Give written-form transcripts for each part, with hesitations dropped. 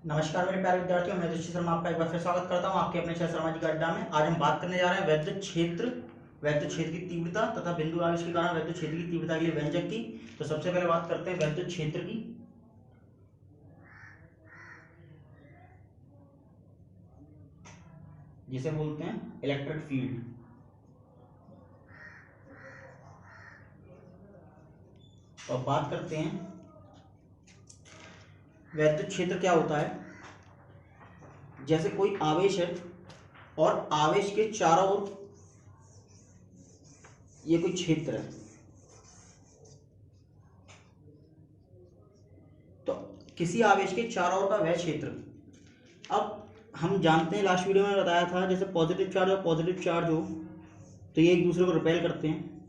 नमस्कार मेरे प्यारे विद्यार्थियों, मैं ऋषि शर्मा आपका एक बार फिर स्वागत करता हूं आपके अपने शहर शर्मा जी का अड्डा में। आज हम बात करने जा रहे हैं वैद्युत क्षेत्र की तीव्रता तथा बिंदु आवेश के कारण वैद्युत क्षेत्र की तीव्रता के लिए व्यंजक की। तो सबसे पहले बात करते हैं वैद्युत क्षेत्र की, जिसे बोलते हैं इलेक्ट्रिक फील्ड। और बात करते हैं वैद्युत क्षेत्र क्या होता है। जैसे कोई आवेश है और आवेश के चारों ओर ये कोई क्षेत्र है, तो किसी आवेश के चारों ओर का वह क्षेत्र। अब हम जानते हैं, लास्ट वीडियो में बताया था, जैसे पॉजिटिव चार्ज और पॉजिटिव चार्ज हो तो ये एक दूसरे को रिपेल करते हैं।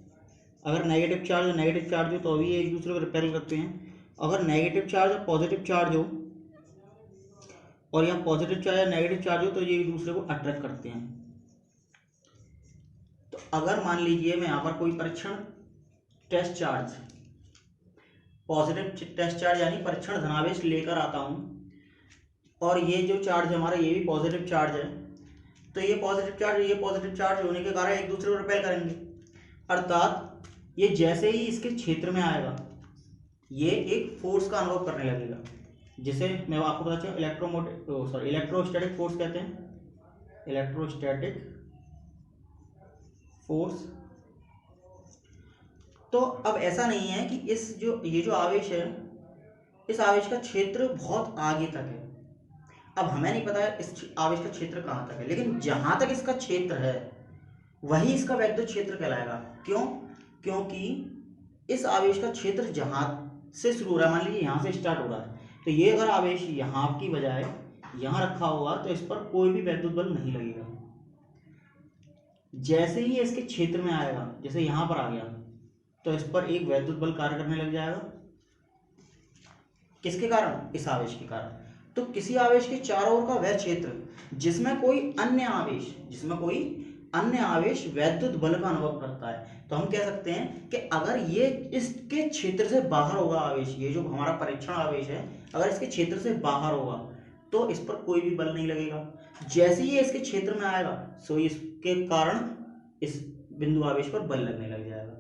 अगर नेगेटिव चार्ज और नेगेटिव चार्ज हो तो भी ये एक दूसरे को रिपेल करते हैं। अगर नेगेटिव चार्ज और पॉजिटिव चार्ज हो और यहाँ पॉजिटिव चार्ज या नेगेटिव चार्ज हो तो ये एक दूसरे को अट्रैक्ट करते हैं। तो अगर मान लीजिए मैं यहाँ पर कोई परीक्षण test charge, positive test charge यानी परीक्षण धनावेश लेकर आता हूँ और ये जो चार्ज है हमारा ये भी पॉजिटिव चार्ज है, तो ये पॉजिटिव चार्ज होने के कारण एक दूसरे को रिपेल करेंगे। अर्थात ये जैसे ही इसके क्षेत्र में आएगा ये एक फोर्स का अनुभव करने लगेगा, जिसे मैं आपको बताता हूँ इलेक्ट्रोस्टैटिक फोर्स कहते हैं। Electrostatic force. तो अब ऐसा नहीं है कि ये जो आवेश है, इस आवेश का क्षेत्र बहुत आगे तक है। अब हमें नहीं पता है इस आवेश का क्षेत्र कहाँ तक है, लेकिन जहां तक इसका क्षेत्र है वही इसका वैद्युत क्षेत्र कहलाएगा। क्यों? क्योंकि इस आवेश का क्षेत्र जहां से शुरू हो रहा है, मान लीजिए यहां से स्टार्ट हो रहा है, तो ये अगर आवेश यहां की बजाय यहां रखा होगा तो इस पर कोई भी वैद्युत बल नहीं लगेगा। जैसे ही इसके क्षेत्र में आएगा, जैसे यहां पर आ गया, तो इस पर एक वैद्युत बल कार्य करने लग जाएगा। किसके कारण? इस आवेश के कारण। तो किसी आवेश के चारों ओर का वह क्षेत्र जिसमें कोई अन्य आवेश वैद्युत बल का अनुभव करता है, तो हम कह सकते हैं कि अगर ये इसके क्षेत्र से बाहर होगा आवेश, ये जो हमारा परीक्षण आवेश है अगर इसके क्षेत्र से बाहर होगा तो इस पर कोई भी बल नहीं लगेगा। जैसे ही ये इसके क्षेत्र में आएगा सो इसके कारण इस बिंदु आवेश पर बल लगने लग जाएगा।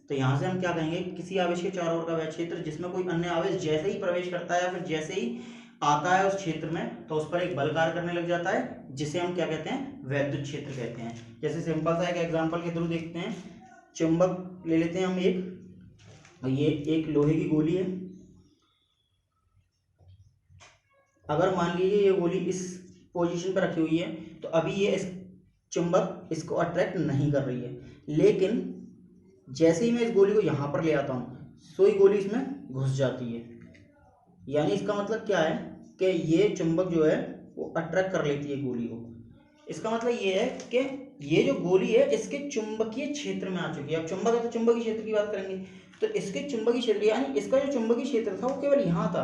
तो यहां से हम क्या कहेंगे, किसी आवेश के चारों ओर का वह क्षेत्र जिसमें कोई अन्य आवेश जैसे ही प्रवेश करता है या फिर जैसे ही आता है उस क्षेत्र में तो उस पर एक बल कार्य करने लग जाता है, जिसे हम क्या कहते हैं, वैद्युत क्षेत्र कहते हैं। जैसे सिंपल सा एक एग्जांपल के थ्रू देखते हैं। चुंबक ले लेते हैं हम एक, ये एक लोहे की गोली है। अगर मान लीजिए ये गोली इस पोजीशन पर रखी हुई है तो अभी ये इस चुंबक इसको अट्रैक्ट नहीं कर रही है, लेकिन जैसे ही मैं इस गोली को यहां पर ले आता हूं सो ये गोली इसमें घुस जाती है। यानी इसका मतलब क्या है कि ये चुंबक जो है वो अट्रैक्ट कर लेती है गोली को। इसका मतलब ये है कि ये जो गोली है इसके चुंबकीय क्षेत्र में आ चुकी है। अब चुंबक है तो चुंबकीय क्षेत्र की बात करेंगे, तो इसके चुंबकीय क्षेत्र यानी इसका जो चुंबकीय क्षेत्र था वो केवल यहाँ था,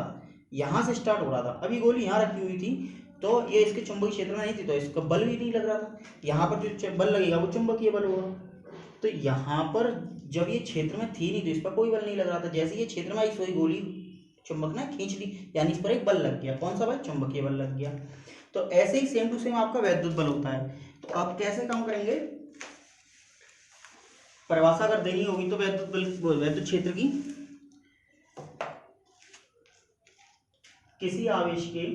यहाँ से स्टार्ट हो रहा था। अभी गोली यहाँ रखी हुई थी तो ये इसके चुंबकीय क्षेत्र में नहीं थी, तो इसका बल भी नहीं लग रहा था। यहाँ पर जो बल लगेगा वो चुंबकीय बल होगा। तो यहाँ पर जब ये क्षेत्र में थी नहीं तो इस पर कोई बल नहीं लग रहा था। जैसे ये क्षेत्र में आई सोई गोली चुंबक ने खींच ली, यानी इस पर एक बल लग गया। कौन सा बल? चुंबकीय बल लग गया। तो ऐसे ही सेम टू सेम आपका वैद्युत बल होता है। तो आप कैसे काम करेंगे, परिभाषा अगर देनी होगी तो वैद्युत क्षेत्र की, किसी आवेश के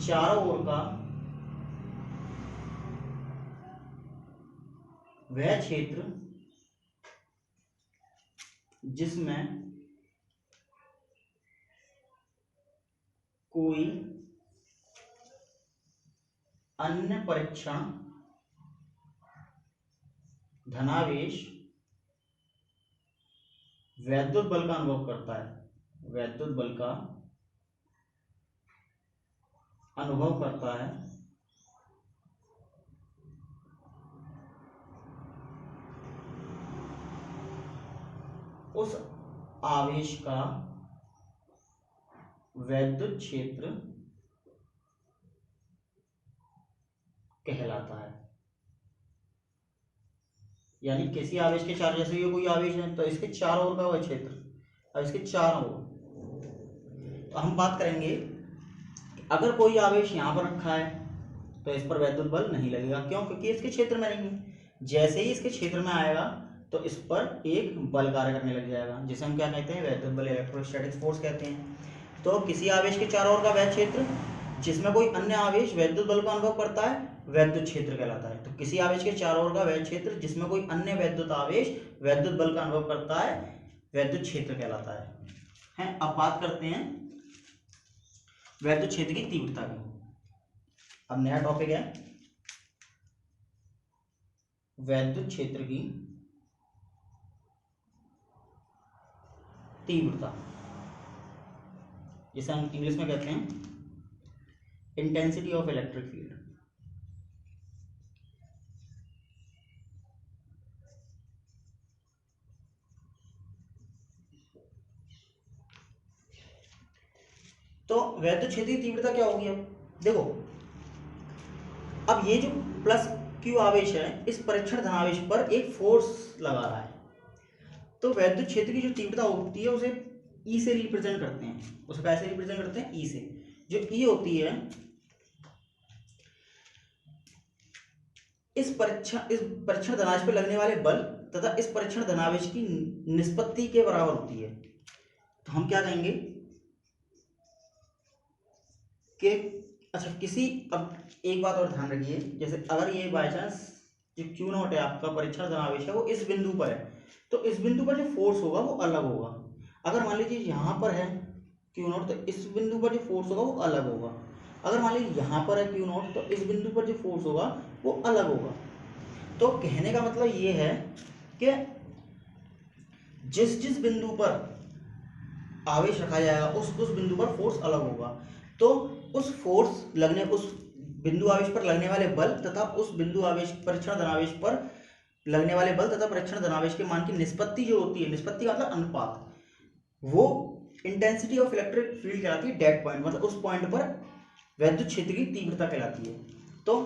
चारों ओर का वह क्षेत्र जिसमें कोई अन्य परीक्षण धनावेश वैद्युत बल का अनुभव करता है, वैद्युत बल का अनुभव करता है, उस आवेश का वैद्युत क्षेत्र कहलाता है। यानी किसी आवेश के चार, जैसे ये कोई आवेश है तो इसके चारों ओर का वह क्षेत्र अब इसके 4 हो। तो हम बात करेंगे अगर कोई आवेश यहाँ पर रखा है तो इस पर वैद्युत बल नहीं लगेगा। क्यों? क्योंकि इसके क्षेत्र में नहीं है। जैसे ही इसके क्षेत्र में आएगा तो इस पर एक बल कार्य करने लग जाएगा, जिसे हम क्या कहते हैं? वैद्युत बल, इलेक्ट्रोस्टैटिक फोर्स कहते हैं। तो किसी आवेश के चारों ओर का वह क्षेत्र जिसमें कोई अन्य आवेश वैद्युत बल का अनुभव करता है वैद्युत क्षेत्र कहलाता है। तो किसी आवेश के चारों ओर का वह क्षेत्र जिसमें कोई अन्य वैद्युत आवेश वैद्युत बल का अनुभव करता है वैद्युत क्षेत्र कहलाता है। अब बात करते हैं वैद्युत क्षेत्र की तीव्रता की। अब नया टॉपिक है वैद्युत क्षेत्र की तीव्रता, जिसे हम इंग्लिश में कहते हैं इंटेंसिटी ऑफ इलेक्ट्रिक फील्ड। तो वैद्युत क्षेत्र की तीव्रता क्या होगी? अब देखो, अब ये जो प्लस क्यू आवेश है इस परीक्षण धनावेश पर एक फोर्स लगा रहा है। तो वैद्युत क्षेत्र की जो तीव्रता होती है उसे ई से रिप्रेजेंट करते हैं। उसे कैसे रिप्रेजेंट करते हैं? ई से। जो ई होती है इस परीक्षण धनावेश पर लगने वाले बल तथा इस परीक्षण धनावेश की निष्पत्ति के बराबर होती है। तो हम क्या कहेंगे कि अच्छा किसी, अब एक बात और ध्यान रखिए, जैसे अगर ये बाय चांस जो क्यू नॉट है आपका परीक्षण धनावेश है वो इस बिंदु पर है, तो इस बिंदु पर जो फोर्स होगा वो अलग होगा। अगर मान लीजिए यहाँ पर है क्यू नॉट तो इस बिंदु पर जो फोर्स होगा वो अलग होगा। अगर मान लीजिए यहाँ पर है क्यू नॉट तो इस बिंदु पर जो फोर्स होगा वो अलग होगा। तो कहने का मतलब ये है कि जिस जिस बिंदु पर आवेश रखा जाएगा उस बिंदु पर फोर्स अलग होगा। तो उस बिंदु आवेश पर लगने वाले बल तथा उस बिंदु आवेश परीक्षण धनावेश पर लगने वाले बल तथा परीक्षण धनावेश के मान की निष्पत्ति जो होती है, निष्पत्ति मतलब अनुपात, वो इंटेंसिटी ऑफ इलेक्ट्रिक फील्ड कहलाती है। डेड पॉइंट मतलब उस पॉइंट पर वैद्युत क्षेत्र की तीव्रता कहलाती है। तो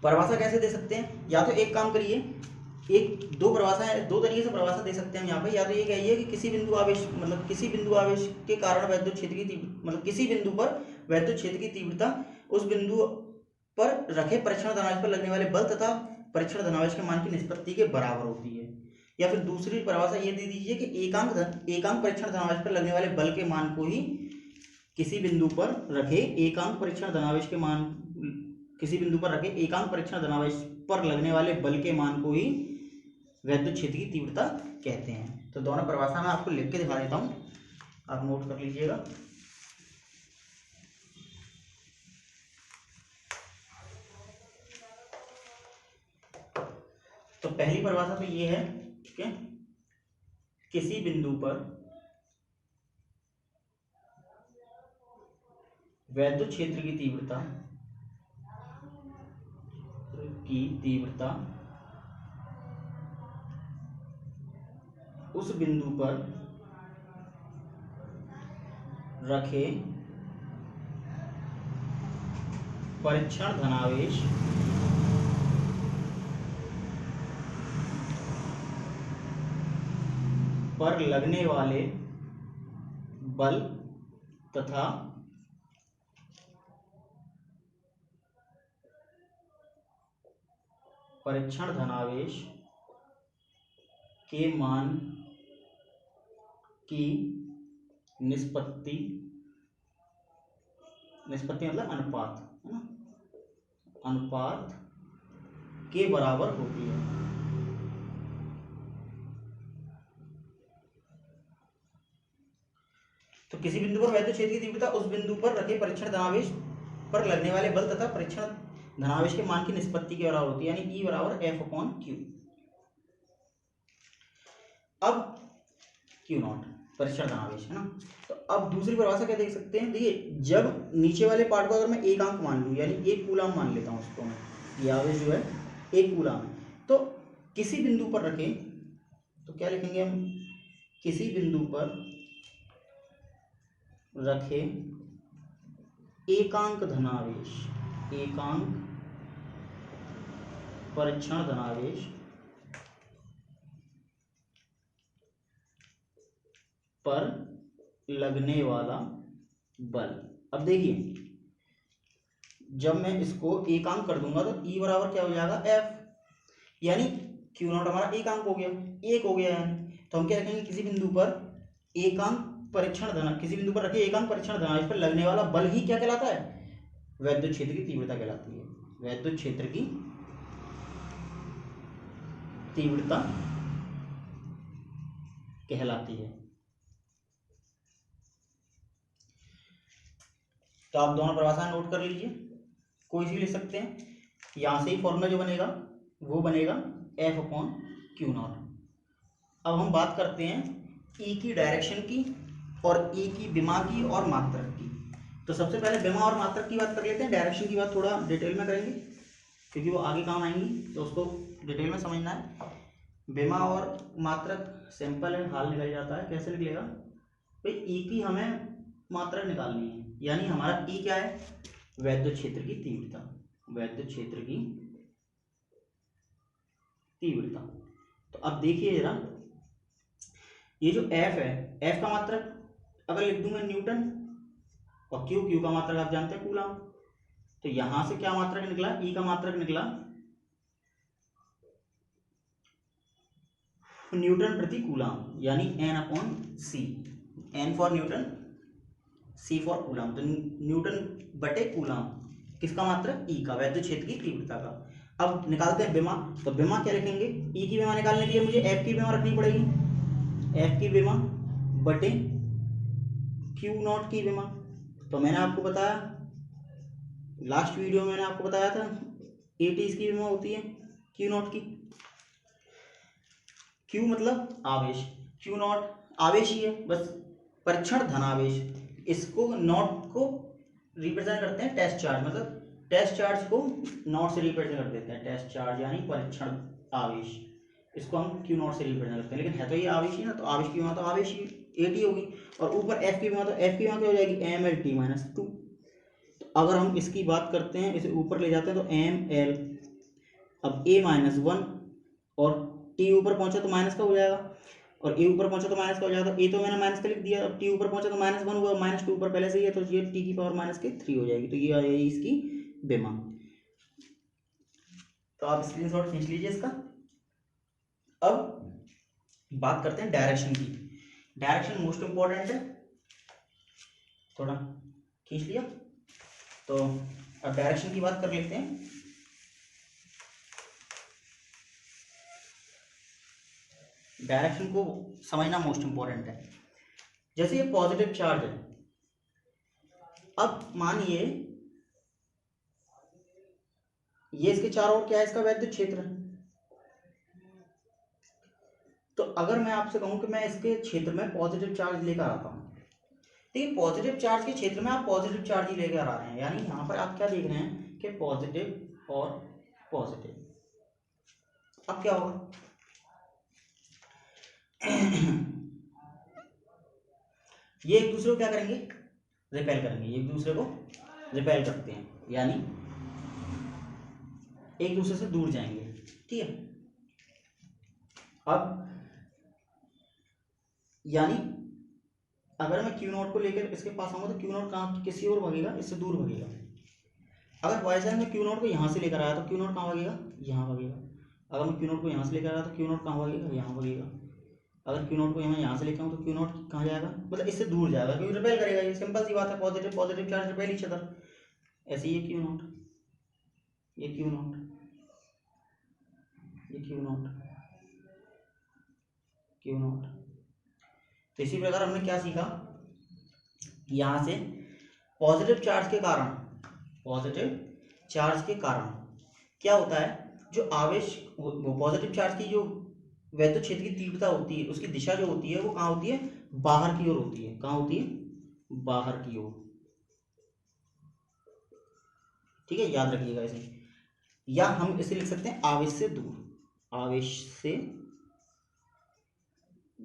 परिभाषा कैसे दे सकते हैं? या तो एक काम करिए, दो तरीके से परिभाषा दे सकते हैं हम यहाँ पे। या तो ये कहिए कि किसी बिंदु आवेश के कारण वैद्युत क्षेत्र की मतलब किसी बिंदु पर वैद्युत क्षेत्र की तीव्रता उस बिंदु पर रखे परीक्षण धनावेश पर लगने वाले बल तथा परीक्षण धनावेश के मान की निष्पत्ति के बराबर होती है। या फिर दूसरी परिभाषा ये दे दीजिए कि एकांक परीक्षण धनावेश पर लगने वाले बल के मान को ही किसी बिंदु पर रखे एकांक परीक्षण धनावेश पर लगने वाले बल के मान को ही वैद्युत क्षेत्र की तीव्रता कहते हैं। तो दोनों परिभाषा मैं आपको लिख के दिखा देता हूं, आप नोट कर लीजिएगा। तो पहली परिभाषा तो ये है कि किसी बिंदु पर वैद्युत क्षेत्र की तीव्रता उस बिंदु पर रखे परीक्षण धनावेश पर लगने वाले बल तथा परीक्षण धनावेश के मान की निष्पत्ति मतलब अनुपात, है ना, अनुपात के बराबर होती है। तो किसी बिंदु पर वैद्युत क्षेत्र की तीव्रता उस बिंदु पर रखे परीक्षण धनावेश पर लगने वाले बल तथा परीक्षण धनावेश के मान की निष्पत्ति के बराबर होती है, यानी E बराबर F/Q। अब Q नॉट परीक्षण धनावेश है ना। तो अब दूसरी परिभाषा क्या देख सकते हैं? देखिए, जब नीचे वाले पार्ट को अगर मैं एक अंक मान लूँ, यानी 1 कूलम मान लेता हूँ उसको मैं, ये आवेश जो है 1 कूलम है, तो किसी बिंदु पर रखें तो क्या लिखेंगे हम? किसी बिंदु पर रखे एकांक परीक्षण धनावेश पर लगने वाला बल। अब देखिए जब मैं इसको एकांक कर दूंगा तो ई बराबर क्या हो जाएगा एफ, यानी क्यू नॉट हमारा एकांक हो गया, एक हो गया यानी। तो हम क्या रखेंगे, किसी बिंदु पर एकांक परीक्षण धनावेश, किसी बिंदु पर रखे एकांक परीक्षण धनावेश पर लगने वाला बल ही क्या कहलाता है, वैद्युत क्षेत्र की तीव्रता कहलाती है। वैद्युत क्षेत्र की तीव्रता कहलाती है। तो आप दोनों परिभाषाएं नोट कर लीजिए, कोई सी भी लिख सकते हैं। यहां से ही फॉर्मूला जो बनेगा वो बनेगा एफ अपॉन क्यू नॉट। अब हम बात करते हैं ई की डायरेक्शन की और ई की विमा की और मात्रक की। तो सबसे पहले विमा और मात्रक की बात कर लेते हैं, डायरेक्शन की बात थोड़ा डिटेल में करेंगे क्योंकि वो आगे काम आएंगी, तो उसको डिटेल में समझना है। विमा और मात्रक सिंपल है, हाल निकल जाता है। कैसे निकलेगा भाई, ई की हमें मात्रक निकालनी है, यानी हमारा ई क्या है, वैद्युत क्षेत्र की तीव्रता, वैद्युत क्षेत्र की तीव्रता। तो अब देखिए जरा, ये जो एफ है, एफ का मात्रक अगर लिख दूं मैं न्यूटन, और क्यू, क्यू का मात्रक आप जानते हैं कूलम। तो यहां से क्या मात्रक निकला, ई का मात्रक निकला न्यूटन प्रति कूलम, यानी N upon C, N for newton, C for coulomb. तो न्यूटन बटे कूलम, किसका मात्रक, ई का, वैद्युत क्षेत्र की तीव्रता का। अब निकालते हैं विमा। तो विमा क्या लिखेंगे, ई की विमा निकालने के लिए मुझे एफ की विमा रखनी पड़ेगी, एफ की विमा बटे क्यू नॉट की विमा। तो मैंने आपको बताया लास्ट वीडियो में, मैंने आपको बताया था एटी इसकी विमा होती है क्यू नॉट की। क्यू मतलब आवेश, क्यू नॉट आवेश ही है बस, परीक्षण धनावेश। इसको नॉट को रिप्रेजेंट करते हैं टेस्ट चार्ज, मतलब टेस्ट चार्ज को नॉट से रिप्रेजेंट कर देते हैं, टेस्ट चार्ज यानी परीक्षण आवेश, इसको हम क्यू नॉट से रिप्रेजेंट करते हैं। लेकिन है तो ये आवेश ही ना, तो आवेश की विमा तो आवेश ही एटी होगी, और ऊपर एफ की विमा, तो एफ की विमा क्या हो जाएगी, M L T minus two. तो अगर हम इसकी बात करते हैं, इसे ऊपर ले जाते हैं तो एम एल, अब ए माइनस वन, और टी ऊपर पहुंचा तो माइनस का हो जाएगा, और ए ऊपर पहुंचा तो माइनस का हो जाएगा। तो ए तो मैंने माइनस का लिख दिया, अब टी ऊपर पहुंचा तो माइनस वन हुआ, माइनस टू ऊपर पहले से ही है, तो ये टी की पावर माइनस के थ्री हो जाएगी। तो ये आ जाएगी इसकी विमा। तो आप स्क्रीनशॉट खींच लीजिए इसका। अब बात करते हैं डायरेक्शन की। डायरेक्शन मोस्ट इंपॉर्टेंट है, थोड़ा खींच लिया। तो अब डायरेक्शन की बात कर लेते हैं। डायरेक्शन को समझना मोस्ट इंपॉर्टेंट है। जैसे ये पॉजिटिव चार्ज है, अब मानिए ये इसके चारों ओर क्या है, इसका वैद्युत क्षेत्र है। तो अगर मैं आपसे कहूं कि मैं इसके क्षेत्र में पॉजिटिव चार्ज लेकर आता हूं, तो पॉजिटिव चार्ज के क्षेत्र में आप पॉजिटिव चार्ज ही लेकर आ रहे हैं, यानी यहां पर आप क्या देख रहे हैं कि पॉजिटिव और पॉजिटिव। अब क्या होगा, ये एक दूसरे को क्या करेंगे, रिपेल करेंगे, ये एक दूसरे को रिपेल करते हैं, यानी एक दूसरे से दूर जाएंगे, ठीक है। अब यानी अगर मैं क्यू नॉट को लेकर इसके पास आऊंगा तो क्यू नॉट कहाँ, किसी और भागेगा, इससे दूर भागेगा। अगर बाई चांस मैं क्यू नॉट को यहाँ से लेकर आया तो क्यू नॉट कहाँ भागेगा, यहाँ भागेगा। अगर मैं क्यू नॉट को यहाँ से लेकर आया तो क्यू नॉट कहाँ भागेगा, यहाँ भागेगा। अगर क्यू नॉट को मैं यहाँ से लेकर आऊँ तो क्यू नॉट कहाँ जाएगा, मतलब इससे दूर जाएगा, क्योंकि रिपेल करेगा। ये सिंपल सी बात है, positive positive charge repel each other. ऐसे ये क्यू नॉट, ये क्यू नॉट, ये क्यू नॉट, क्यू नॉट। तो इसी प्रकार हमने क्या सीखा, यहाँ से पॉजिटिव चार्ज के कारण, पॉजिटिव चार्ज के कारण क्या होता है, जो आवेश, वो पॉजिटिव चार्ज की जो वैद्युत क्षेत्र की तीव्रता होती है, उसकी दिशा जो होती है वो कहाँ होती है, बाहर की ओर होती है। कहाँ होती है, बाहर की ओर, ठीक है, याद रखिएगा इसे। या हम इसे लिख सकते हैं आवेश से दूर, आवेश से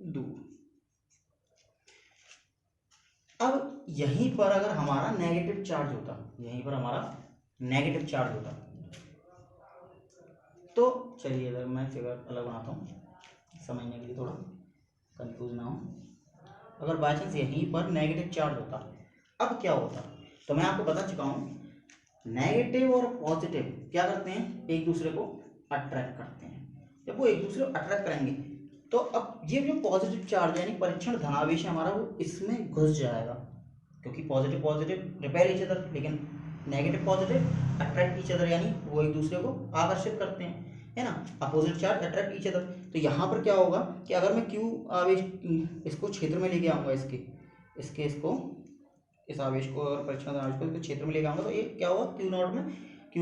दूर। अब यहीं पर अगर हमारा नेगेटिव चार्ज होता, यहीं पर हमारा नेगेटिव चार्ज होता, तो चलिए मैं फिगर अलग बनाता हूँ समझने के लिए, थोड़ा कंफ्यूज ना हो। अगर बाई चांस यहीं पर नेगेटिव चार्ज होता अब क्या होता, तो मैं आपको बता चुका हूँ नेगेटिव और पॉजिटिव क्या करते हैं, एक दूसरे को अट्रैक्ट करते हैं। जब वो एक दूसरे को अट्रैक्ट करेंगे तो अब ये जो पॉजिटिव चार्ज यानी परीक्षण धनावेश है हमारा वो इसमें घुस जाएगा, क्योंकि positive positive repel each other, लेकिन negative positive attract each other, यानी वो एक दूसरे को आकर्षित करते हैं, है ना, opposite charge attract each other. तो यहाँ पर क्या होगा कि अगर मैं क्यू आवेश इसको क्षेत्र में लेके आऊँगा, इसको इस आवेश को और परीक्षण आवेश को क्षेत्र में लेके आऊँगा, तो ये क्या होगा क्यू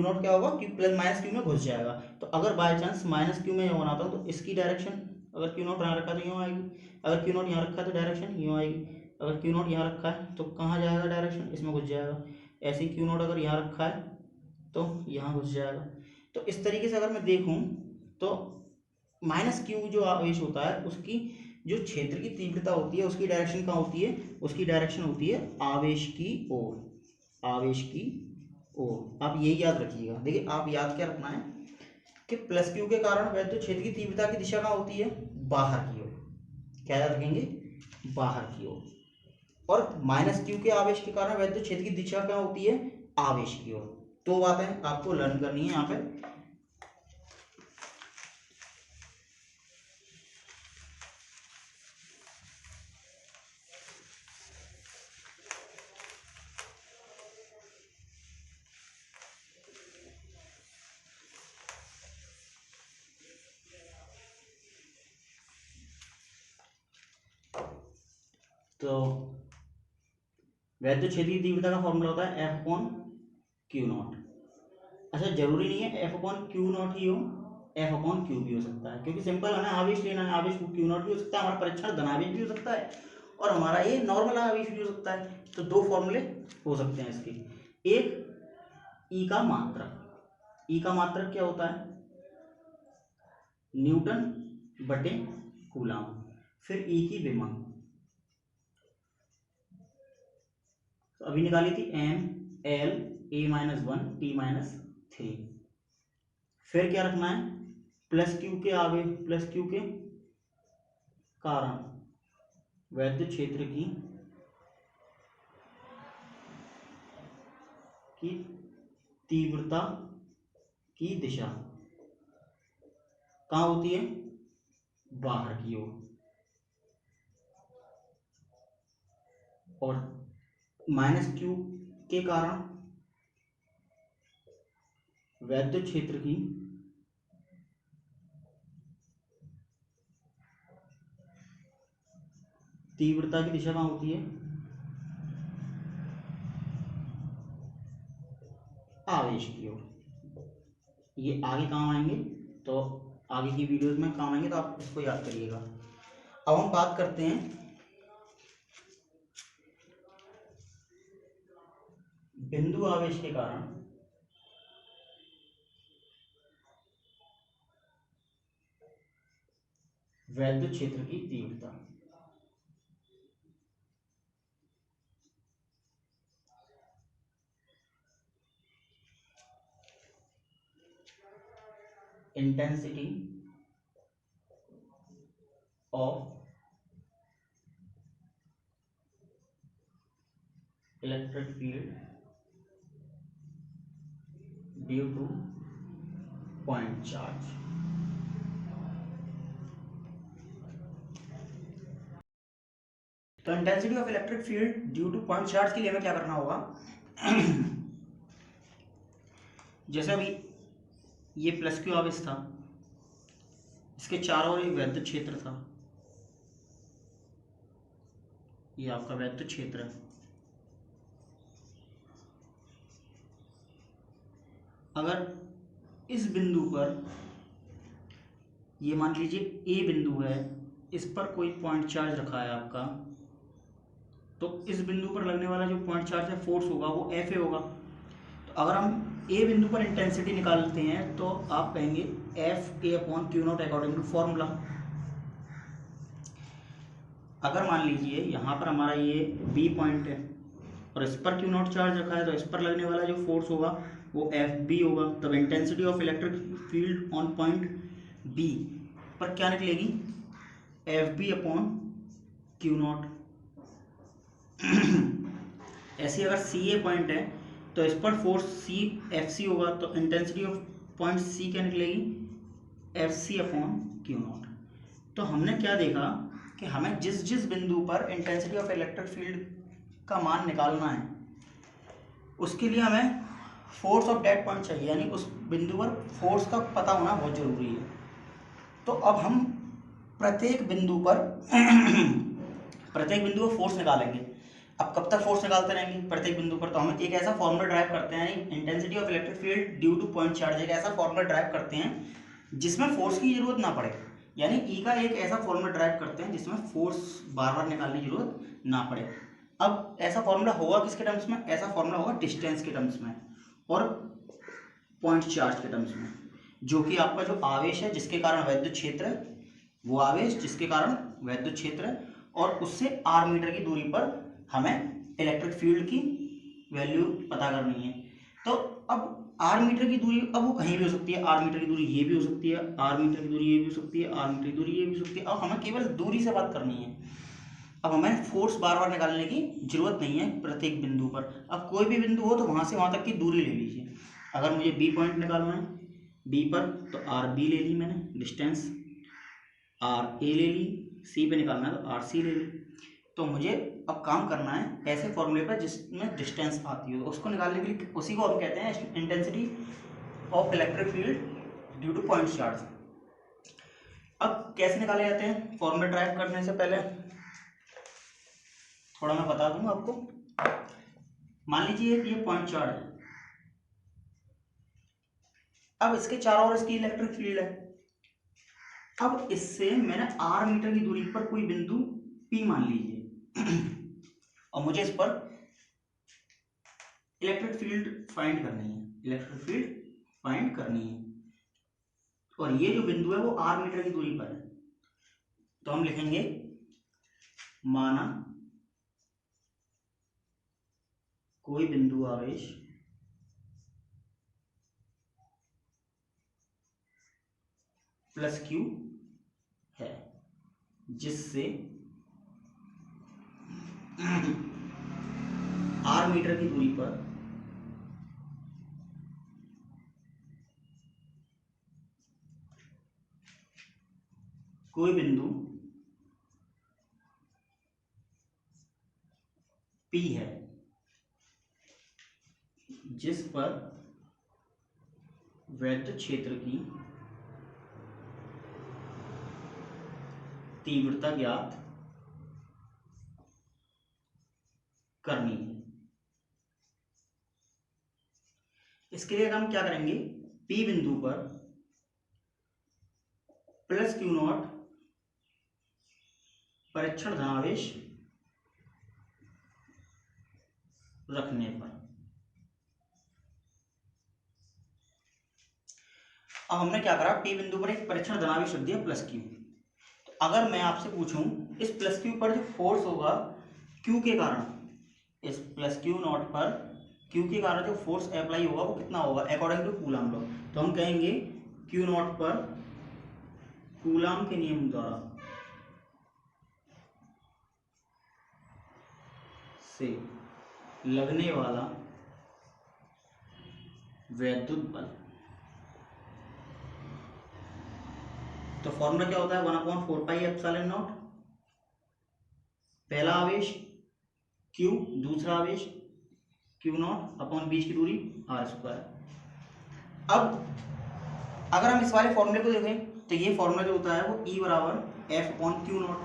नॉट क्या होगा क्यू प्लस माइनस क्यू में घुस जाएगा। तो अगर बाई चांस माइनस क्यू में यहाँ बनाता हूँ तो इसकी डायरेक्शन अगर क्यू नॉट यहाँ रखा तो यूँ आएगी, अगर क्यू नॉट यहाँ रखा है तो डायरेक्शन यूँ आएगी, अगर क्यू नॉट यहाँ रखा है तो कहाँ जाएगा डायरेक्शन इसमें घुस जाएगा। ऐसे ही क्यू नॉट अगर यहाँ रखा है तो यहाँ घुस जाएगा। तो इस तरीके से अगर मैं देखूँ तो माइनस क्यू जो आवेश होता है उसकी जो क्षेत्र की तीव्रता होती है उसकी डायरेक्शन कहाँ होती है, उसकी डायरेक्शन होती है आवेश की ओर, आवेश की ओर। आप यही याद रखिएगा। देखिए आप याद क्या रखना है कि प्लस क्यू के कारण वैद्युत क्षेत्र की तीव्रता की दिशा कहाँ होती है, बाहर की ओर। क्या याद रखेंगे, बाहर की ओर। और माइनस क्यू के आवेश के कारण वैद्युत क्षेत्र की दिशा कहाँ होती है, आवेश की ओर। तो बातें आपको लर्न करनी है यहाँ पे। तो वैद्युत क्षेत्र की तीव्रता का फॉर्मूला होता है एफ अपॉन क्यू नॉट। अच्छा जरूरी नहीं है एफ अपॉन क्यू नॉट ही हो, एफ अपॉन क्यू भी हो सकता है, क्योंकि सिंपल हमें आवेश लेना है। आवेश क्यू नॉट भी हो सकता है, हमारा परीक्षण धनावेश भी हो सकता है और हमारा ये नॉर्मल आवेश भी हो सकता है। तो दो फॉर्मूले हो सकते हैं इसके। एक ई का मात्रक, ई का मात्रक क्या होता है, न्यूटन बटे कूलाम। फिर ई की विमा तो अभी निकाली थी M L A minus one T minus three. फिर क्या रखना है, प्लस क्यू के आगे प्लस क्यू के कारण वैद्युत क्षेत्र की तीव्रता की दिशा कहाँ होती है, बाहर की ओर। और माइनस क्यू के कारण वैद्युत क्षेत्र की तीव्रता की दिशा कहाँ होती है, आवेश की ओर। ये आगे काम आएंगे, तो आगे की वीडियोस में काम आएंगे, तो आप इसको याद करिएगा। अब हम बात करते हैं बिंदु आवेश के कारण वैद्युत क्षेत्र की तीव्रता। Intensity of electric field due to point charge. तो intensity of electric field due to point charge के लिए हमें क्या करना होगा जैसे अभी ये प्लस क्यू आवेश था, इसके चारों ओर एक वैद्युत क्षेत्र था, ये आपका वैद्युत क्षेत्र है। अगर इस बिंदु पर ये मान लीजिए ए बिंदु है, इस पर कोई पॉइंट चार्ज रखा है आपका, तो इस बिंदु पर लगने वाला जो पॉइंट चार्ज है फोर्स होगा वो एफ ए होगा। तो अगर हम ए बिंदु पर इंटेंसिटी निकालते हैं तो आप कहेंगे F A upon Q naught according to formula. अगर मान लीजिए यहाँ पर हमारा ये बी पॉइंट है और इस पर क्यू नॉट चार्ज रखा है, तो इस पर लगने वाला जो फोर्स होगा वो एफ बी होगा। तब intensity of electric field on point B पर क्या निकलेगी, F B upon Q naught. ऐसे अगर सी ए पॉइंट है तो इस पर फोर्स सी एफ सी होगा, तो इंटेंसिटी ऑफ पॉइंट सी क्या निकलेगी, F C upon Q naught. तो हमने क्या देखा कि हमें जिस जिस बिंदु पर इंटेंसिटी ऑफ इलेक्ट्रिक फील्ड का मान निकालना है उसके लिए हमें फोर्स ऑफ दैट पॉइंट चाहिए, यानी उस बिंदु पर फोर्स का पता होना बहुत जरूरी है। तो अब हम प्रत्येक बिंदु पर प्रत्येक बिंदु पर फोर्स निकालेंगे। अब कब तक फोर्स निकालते रहेंगे प्रत्येक बिंदु पर, तो हम एक ऐसा फॉर्मूला ड्राइव करते हैं, intensity of electric field due to point charge, एक ऐसा फॉर्मूला ड्राइव करते हैं जिसमें फोर्स की जरूरत ना पड़े, यानी ई का एक ऐसा फॉर्मूला ड्राइव करते हैं जिसमें फोर्स बार बार निकालने की जरूरत ना पड़े। अब ऐसा फॉर्मूला होगा किसके टर्म्स में, ऐसा फॉर्मूला होगा डिस्टेंस के टर्म्स में और पॉइंट चार्ज के टर्म्स में, जो कि आपका जो आवेश है जिसके कारण वैद्युत क्षेत्र है, वो आवेश जिसके कारण वैद्युत क्षेत्र है, और उससे आर मीटर की दूरी पर हमें इलेक्ट्रिक फील्ड की वैल्यू पता करनी है। तो अब आर मीटर की दूरी, अब वो कहीं भी हो सकती है, आर मीटर की दूरी ये भी हो सकती है, आर मीटर की दूरी ये भी हो सकती है, आर मीटर की दूरी ये भी हो सकती है। अब हमें केवल दूरी से बात करनी है, अब हमें फोर्स बार बार निकालने की जरूरत नहीं है प्रत्येक बिंदु पर। अब कोई भी बिंदु हो तो वहां से वहां तक की दूरी ले लीजिए। अगर मुझे बी पॉइंट निकालना है बी पर, तो आर बी ले ली मैंने डिस्टेंस, आर ए ले ली, सी पे निकालना है तो आर सी ले ली। तो मुझे अब काम करना है ऐसे फॉर्मूले पर जिसमें डिस्टेंस आती हो, उसको निकालने के लिए उसी को हम कहते हैं intensity of electric field due to point charge. अब कैसे निकाले जाते हैं, फॉर्मूला ड्राइव करने से पहले थोड़ा मैं बता दूंगा आपको। मान लीजिए ये पॉइंट चार्ज है, अब इसके चारों ओर इसकी इलेक्ट्रिक फील्ड है। अब इससे मैंने आर मीटर की दूरी पर कोई बिंदु पी मान लीजिए और मुझे इस पर इलेक्ट्रिक फील्ड फाइंड करनी है, इलेक्ट्रिक फील्ड फाइंड करनी है, और ये जो बिंदु है वो आर मीटर की दूरी पर है। तो हम लिखेंगे माना कोई बिंदु आवेश प्लस क्यू है जिससे आर मीटर की दूरी पर कोई बिंदु P है जिस पर वैद्युत क्षेत्र की तीव्रता ज्ञात करनी है। इसके लिए हम क्या करेंगे, P बिंदु पर प्लस क्यू नॉट परीक्षण धनावेश रखने पर, अब हमने क्या करा, P बिंदु पर एक परीक्षण धनावेश रख दिया प्लस क्यू। तो अगर मैं आपसे पूछूं इस प्लस क्यू पर जो फोर्स होगा क्यू के कारण, इस प्लस क्यू नॉट पर क्यू के कारण जो फोर्स अप्लाई होगा वो कितना होगा अकॉर्डिंग टू कूलाम लॉ, तो हम कहेंगे क्यू नॉट पर कूलाम के नियम द्वारा से लगने वाला वैद्युत बल। तो फॉर्मूला क्या होता है, 1/4πε0, पहला आवेश Q, दूसरा आवेश Q नॉट अपॉन बीच की दूरी R स्क्वायर। अब अगर हम इस वाले फॉर्मूले को देखें तो ये फॉर्मूला जो होता है वो E बराबर F अपॉन क्यू नॉट।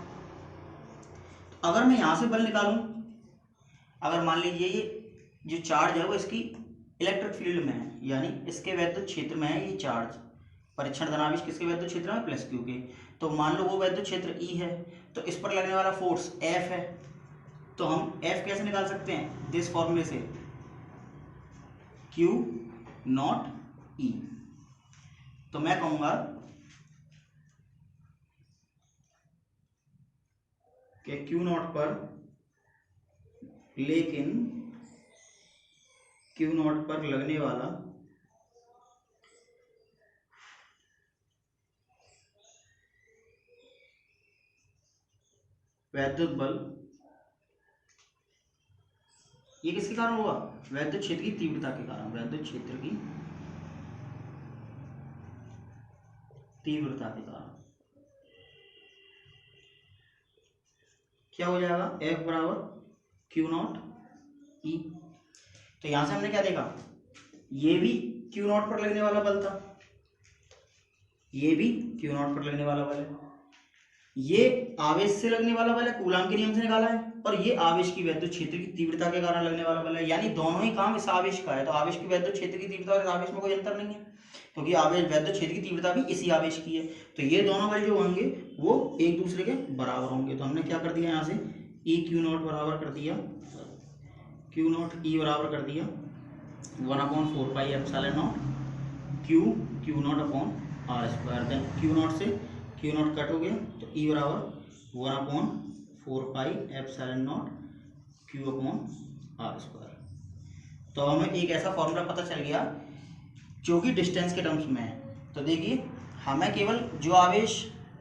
अगर मैं यहां से बल निकालूं, अगर मान लीजिए ये जो चार्ज है वो इसकी इलेक्ट्रिक फील्ड में है, यानी इसके वैद्युत क्षेत्र में है ये चार्ज, परीक्षण धनावेश किसके वैद्युत क्षेत्र में, प्लस क्यू के। तो मान लो वो वैद्युत क्षेत्र E है, तो इस पर लगने वाला फोर्स F है। तो हम F कैसे निकाल सकते हैं, दिस फॉर्मूले से, Q नॉट E। तो मैं कहूंगा कि Q नॉट पर, लेकिन Q नॉट पर लगने वाला वैद्युत बल ये किसके कारण हुआ? वैद्युत क्षेत्र की तीव्रता के कारण, वैद्युत क्षेत्र की तीव्रता के कारण क्या हो जाएगा? F बराबर Q नॉट E। तो यहां से हमने क्या देखा? ये भी Q नॉट पर लगने वाला बल था, ये भी Q नॉट पर लगने वाला बल है, ये आवेश से लगने वाला बल है, कूलाम के नियम से निकाला है, और ये आवेश की वैद्युत क्षेत्र की तीव्रता के कारण लगने वाला बल है। यानी दोनों ही काम इस आवेश का है। तो आवेश की वैद्युत क्षेत्र की तीव्रता और इस आवेश में कोई अंतर नहीं है, क्योंकि आवेश वैद्युत क्षेत्र की तीव्रता भी इसी आवेश की है। तो ये दोनों बल जो होंगे वो एक दूसरे के बराबर होंगे। तो हमने क्या कर दिया यहाँ से, ई क्यू नॉट बराबर कर दिया, क्यू नॉट ई बराबर कर दिया 1/4 pi epsilon naught Q naught upon R square. Then Q naught से क्यू नॉट कट हो गया, तो ई बराबर 1/4 pi epsilon naught Q upon R square. तो हमें एक ऐसा फॉर्मूला पता चल गया जो कि डिस्टेंस के टर्म्स में है। तो देखिए, हमें केवल जो आवेश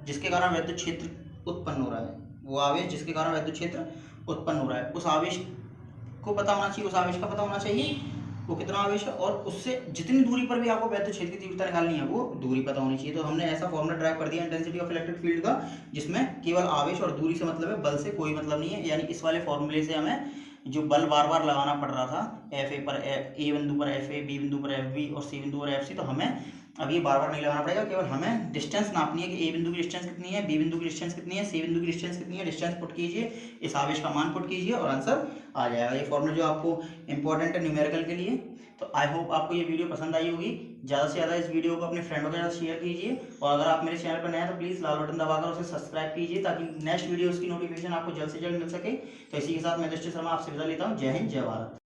जिसके कारण वैद्युत क्षेत्र उत्पन्न हो रहा है, वो आवेश जिसके कारण वैद्युत क्षेत्र उत्पन्न हो रहा है, उस आवेश को पता होना चाहिए, उस आवेश का पता होना चाहिए वो कितना आवेश है, और उससे जितनी दूरी पर भी आपको वैद्युत क्षेत्र की तीव्रता निकालनी है वो दूरी पता होनी चाहिए। तो हमने ऐसा फॉर्मूला ड्राइव कर दिया इंटेंसिटी ऑफ इलेक्ट्रिक फील्ड का, जिसमें केवल आवेश और दूरी से मतलब है, बल से कोई मतलब नहीं है। यानी इस वाले फॉर्मूले से हमें जो बल बार बार लगाना पड़ रहा था, एफ ए पर ए बिंदु पर एफ ए, बी बिंदु पर एफ बी और सी बिंदु पर एफ सी, तो हमें अब ये बार बार नहीं लगाना पड़ेगा। केवल हमें डिस्टेंस नापनी है कि ए बिंदु की डिस्टेंस कितनी है, बी बिंदु की डिस्टेंस कितनी है, सी बिंदु की डिस्टेंस कितनी है। डिस्टेंस पुट कीजिए, इस आवेश का मान पुट कीजिए और आंसर आ जाएगा। ये फॉर्मूला जो आपको इंपॉर्टेंट है न्यूमेरिकल के लिए। तो आई होप आपको ये वीडियो पसंद आई होगी। ज़्यादा से ज़्यादा इस वीडियो को अपने फ्रेंडों के साथ शेयर कीजिए, और अगर आप मेरे चैनल पर नए हैं तो प्लीज़ लाल बटन दबाकर उसे सब्सक्राइब कीजिए, ताकि नेक्स्ट वीडियोज़ की नोटिफिकेशन आपको जल्द से जल्द मिल सके। तो इसी के साथ मैं दृष्टि शर्मा आपसे विदा लेता हूँ। जय हिंद, जय भारत।